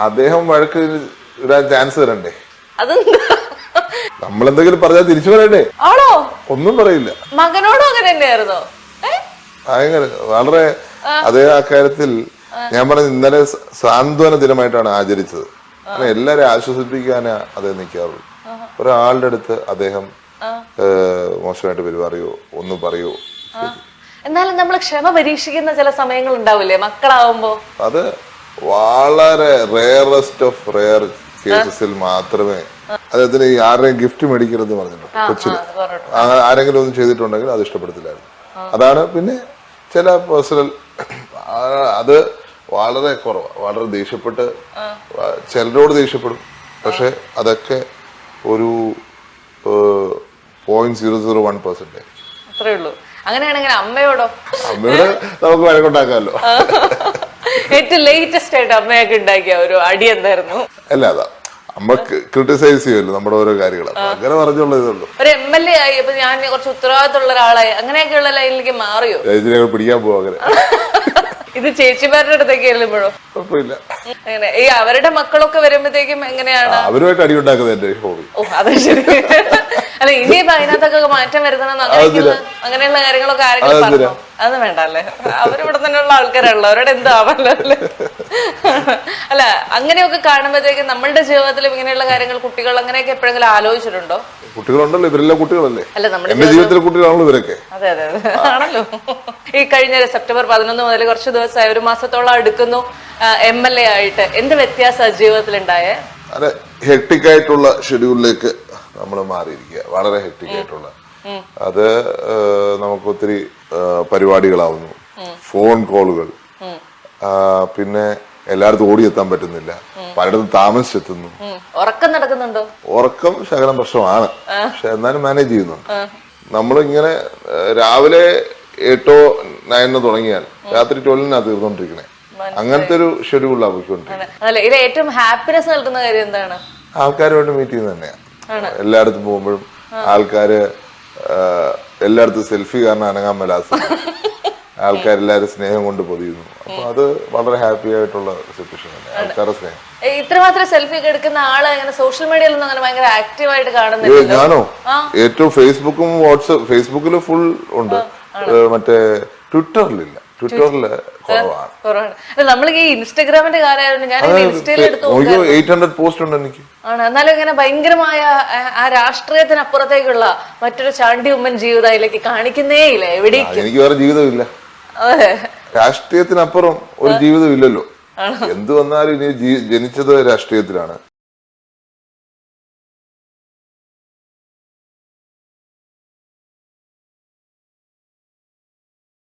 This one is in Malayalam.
അദ്ദേഹം വഴക്ക് ഇടാൻ ചാൻസ് തരണ്ടേ? അതെന്താ? നമ്മളെന്തെങ്കിലും പറഞ്ഞാൽ തിരിച്ചു പറയണ്ടേ? ആണോ? ഒന്നും പറയില്ല. മകനോടും അങ്ങനെ തന്നെയായിരുന്നോ? അങ്ങനെ വളരെ അതേ അക്കാര്യത്തിൽ ഞാൻ പറഞ്ഞ ഇന്നലെ സാന്ത്വന ദിനമായിട്ടാണ് ആചരിച്ചത്. എല്ലാരെയും ആശ്വസിപ്പിക്കാനാ അദ്ദേഹം നിൽക്കാറുള്ളൂ. ഒരാളുടെ അടുത്ത് അദ്ദേഹം മോശമായിട്ട് പെരുമാറിയോ ഒന്നും പറയോ. എന്നാലും നമ്മൾ ക്ഷമ പരീക്ഷിക്കുന്ന ചില സമയങ്ങൾ ഉണ്ടാവില്ലേ മക്കളാവുമ്പോ? അത് വളരെ റെയറസ്റ്റ് ഓഫ് റെയർ കേസസിൽ മാത്രമേ അദ്ദേഹത്തിന് ആരുടെയും ഗിഫ്റ്റ് മേടിക്കരുതെന്ന് പറഞ്ഞിട്ടുണ്ട്. കൊച്ചില് ആരെങ്കിലും ഒന്നും ചെയ്തിട്ടുണ്ടെങ്കിൽ അത് ഇഷ്ടപ്പെടുത്തില്ലായിരുന്നു. അതാണ്. പിന്നെ ചില പേഴ്സണൽ അത് വളരെ കുറവാണ്. വളരെ ദേഷ്യപ്പെട്ട് ചിലരോട് ദേഷ്യപ്പെടും. പക്ഷെ അതൊക്കെ ഒരു 0.001%. അത്രേ ഉള്ളൂ. അങ്ങനെയാണെങ്കിൽ അമ്മയോടോ? അമ്മയോട് നമുക്ക് വഴക്കുണ്ടാക്കാമല്ലോ. ഏറ്റവും ലേറ്റസ്റ്റ് ആയിട്ട് അമ്മയൊക്കെ ഉണ്ടാക്കിയ ഒരു അടി എന്തായിരുന്നു? അല്ല, അതാ അമ്മ ക്രിട്ടിസൈസ് ചെയ്യുമല്ലോ നമ്മുടെ ഓരോ കാര്യങ്ങൾ. അങ്ങനെ പറഞ്ഞുള്ള ഇതുള്ളൂ. ഒരു MLA ആയി ഇപ്പൊ ഞാൻ കുറച്ച് ഉത്തരവാദിത്തമുള്ള ഒരാളായി അങ്ങനെയൊക്കെയുള്ള ലൈനിലേക്ക് മാറിയോ? പിടിക്കാൻ പോവാ അങ്ങനെ. ഇത് ചേച്ചിമാരുടെ അടുത്തേക്ക് ചെല്ലുമ്പോഴോ? കുഴപ്പമില്ല. അങ്ങനെ ഈ അവരുടെ മക്കളൊക്കെ വരുമ്പോഴത്തേക്കും എങ്ങനെയാണ്? അവരുമായിട്ട് അടി ഉണ്ടാക്കുന്നത് എന്റെ ഹോബി. ഓ, അത് ശരി. അല്ല, ഇനിയിപ്പോ അതിനകത്തൊക്കെ മാറ്റം വരുത്തണം അങ്ങനെയുള്ള കാര്യങ്ങളൊക്കെ ആരെങ്കിലും പറഞ്ഞോ? അതൊന്നും വേണ്ട അല്ലേ? അവരിവിടെ തന്നെയുള്ള ആൾക്കാരുള്ളൂ. അവരോട് എന്താവല്ലോ അല്ലേ? അല്ല, അങ്ങനെയൊക്കെ കാണുമ്പോഴത്തേക്കും നമ്മളുടെ ജീവിതത്തിലും ഇങ്ങനെയുള്ള കാര്യങ്ങൾ കുട്ടികൾ അങ്ങനെയൊക്കെ എപ്പോഴെങ്കിലും ആലോചിച്ചിട്ടുണ്ടോ? കുട്ടികളുണ്ടല്ലോ, ഇവരെല്ലാം കുട്ടികളല്ലേ. അല്ല, നമ്മുടെ ജീവിതത്തിലെ കുട്ടികളാണല്ലോ ഇവരൊക്കെ. അതെ അതെ അതെ, ആണല്ലോ. ഈ കഴിഞ്ഞ സെപ്റ്റംബർ 11 മുതൽ കുറച്ച് ദിവസമായി, ഒരു മാസത്തോളം അടുക്കുന്നു MLA ആയിട്ട്. എന്ത് വ്യത്യാസം ജീവിതത്തിൽ ഉണ്ടായേ? അതെ, ഹെക്ടിക് ആയിട്ടുള്ള ഷെഡ്യൂളിലേക്ക് നമ്മൾ മാറിയിരിക്കുക. വളരെ ഹെക്ടിക് ആയിട്ടുള്ള അത് നമുക്ക് ഒത്തിരി പരിപാടികളാവുന്നു, ഫോൺ കോളുകൾ, പിന്നെ എല്ലായിടത്തും ഓടിയെത്താൻ പറ്റുന്നില്ല, പലയിടത്തും താമസിച്ചെത്തുന്നു. ഉറക്കം നടക്കുന്നുണ്ടോ? ഉറക്കം ശകലം പ്രശ്നമാണ്, പക്ഷെ എന്നാലും മാനേജ് ചെയ്യുന്നുണ്ട്. നമ്മളിങ്ങനെ രാവിലെ 8 or 9 തുടങ്ങിയാൽ രാത്രി 12 തീർന്നുകൊണ്ടിരിക്കണേ. അങ്ങനത്തെ ഒരു ഷെഡ്യൂളാണ് പോയിക്കൊണ്ടിരിക്കുന്നത്. ഇതിൽ ഏറ്റവും ഹാപ്പിനെസ് നൽകുന്ന കാര്യം എന്താണ്? ആൾക്കാരുമായിട്ട് മീറ്റ് ചെയ്യുന്നത് തന്നെയാണ്. എല്ലായിടത്തും പോകുമ്പോഴും ആൾക്കാര് എല്ലായിടത്തും സെൽഫി കാരണം അനങ്ങാൻ മേലാത്ത ആൾക്കാരെല്ലാരും സ്നേഹം കൊണ്ട് പൊതിയുന്നു. അപ്പൊ അത് വളരെ ഹാപ്പി ആയിട്ടുള്ള സിറ്റുവേഷൻ തന്നെ. ആൾക്കാരുടെ സ്നേഹം. ഇത്രമാത്രം സെൽഫി ഒക്കെ എടുക്കുന്ന ആള് അങ്ങനെ സോഷ്യൽ മീഡിയയിലൊന്നും അങ്ങനെ ഭയങ്കര ആക്റ്റീവ് ആയിട്ട് കാണുന്നില്ല. ഞാനോ? ഏറ്റവും ഫേസ്ബുക്കും വാട്സ്ആപ്പ്. ഫേസ്ബുക്കിൽ ഫുൾ ഉണ്ട്, മറ്റേ ട്വിറ്ററിലില്ല. ട്വിറ്ററില് കുറവാണ്. നമ്മൾ ഈ ഇൻസ്റ്റാഗ്രാമിന്റെ കാര്യമായിരുന്നു. ഞാൻ ഇൻസ്റ്റയിൽ എടുത്തു 800 പോസ്റ്റ് ഉണ്ട് എനിക്ക്. ആണ്. എന്നാലും ഇങ്ങനെ ഭയങ്കരമായ ആ രാഷ്ട്രീയത്തിനപ്പുറത്തേക്കുള്ള മറ്റൊരു ചാണ്ടി ഉമ്മൻ ജീവിതം അതിലേക്ക് കാണിക്കുന്നേ ഇല്ല എവിടേക്കും. എനിക്ക് വേറെ ജീവിതമില്ല. രാഷ്ട്രീയത്തിനപ്പുറം ഒരു ജീവിതം ഇല്ലല്ലോ. എന്ത് വന്നാലും ഇനി ജനിച്ചത് രാഷ്ട്രീയത്തിലാണ്.